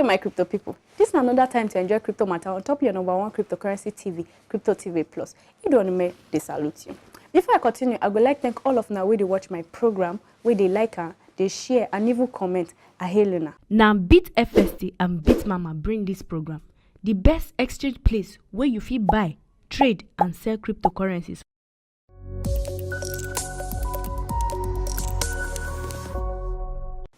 Hello, my crypto people. This is another time to enjoy crypto matter on top of your number one cryptocurrency TV, Crypto TV Plus. Iduh Onome, they salute you. Before I continue, I would like to thank all of now where they watch my program, where they like her, they share, and even comment. I hail you. Now, BitFST and BitMama bring this program, the best exchange place where you fit buy, trade, and sell cryptocurrencies.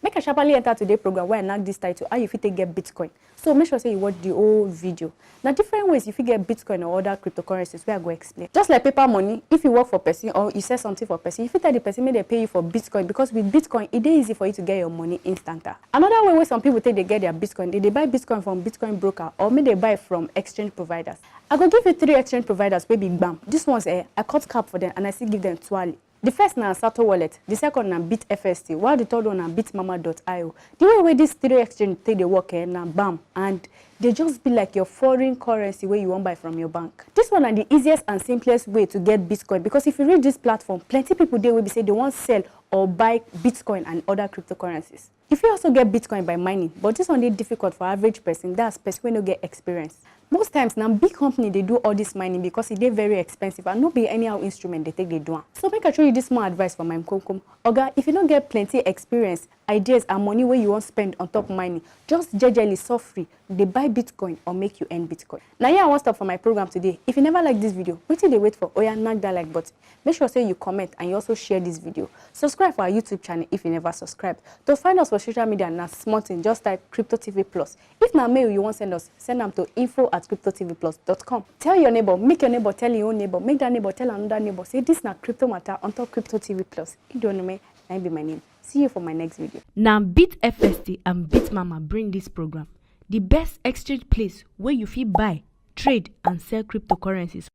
Make a sharply enter today's program where I knock this title, how you fit take get Bitcoin. So make sure say you watch the whole video. Now different ways you fit get Bitcoin or other cryptocurrencies where I go explain. Just like paper money, if you work for person or you sell something for person, you fit tell the person may they pay you for Bitcoin, because with Bitcoin it is easy for you to get your money instant. Another way where some people take they get their Bitcoin, they buy Bitcoin from Bitcoin broker or may they buy from exchange providers. I go give you 3 exchange providers where big bam. This one's I cut cap for them and I still give them 12. The first na Sato Wallet, the second na BitFST, while the third one na bitmama.io. The way where these 3 exchange take they work na bam, and they just be like your foreign currency where you want buy from your bank. This one is the easiest and simplest way to get Bitcoin, because if you read this platform, plenty people there will be say they want sell or buy Bitcoin and other cryptocurrencies. If you also get Bitcoin by mining, but this one is difficult for average person, that's person when you get experience. Most times now big company they do all this mining because it is very expensive and not be anyhow instrument they take they do. So make I show you this more advice for my mkomkom. Oga, if you don't get plenty experience, ideas and money where you want spend on top mining, just jejely so free, they buy Bitcoin or make you earn Bitcoin. Now here I want to stop for my program today. If you never like this video, wait till they wait for Oya knock that like button. Make sure say you comment and you also share this video. Subscribe for our YouTube channel if you never subscribed. To find us for social media na small thing, just type Crypto TV Plus. If na mail you want send us, send them to info@cryptotvplus.com. Tell your neighbor, make your neighbor tell your own neighbor, make that neighbor tell another neighbor. Say this na crypto matter on top Crypto TV Plus. Iduh Onome, that be my name. See you for my next video. Now, BitFST and BitMama bring this program, the best exchange place where you fit buy, trade, and sell cryptocurrencies.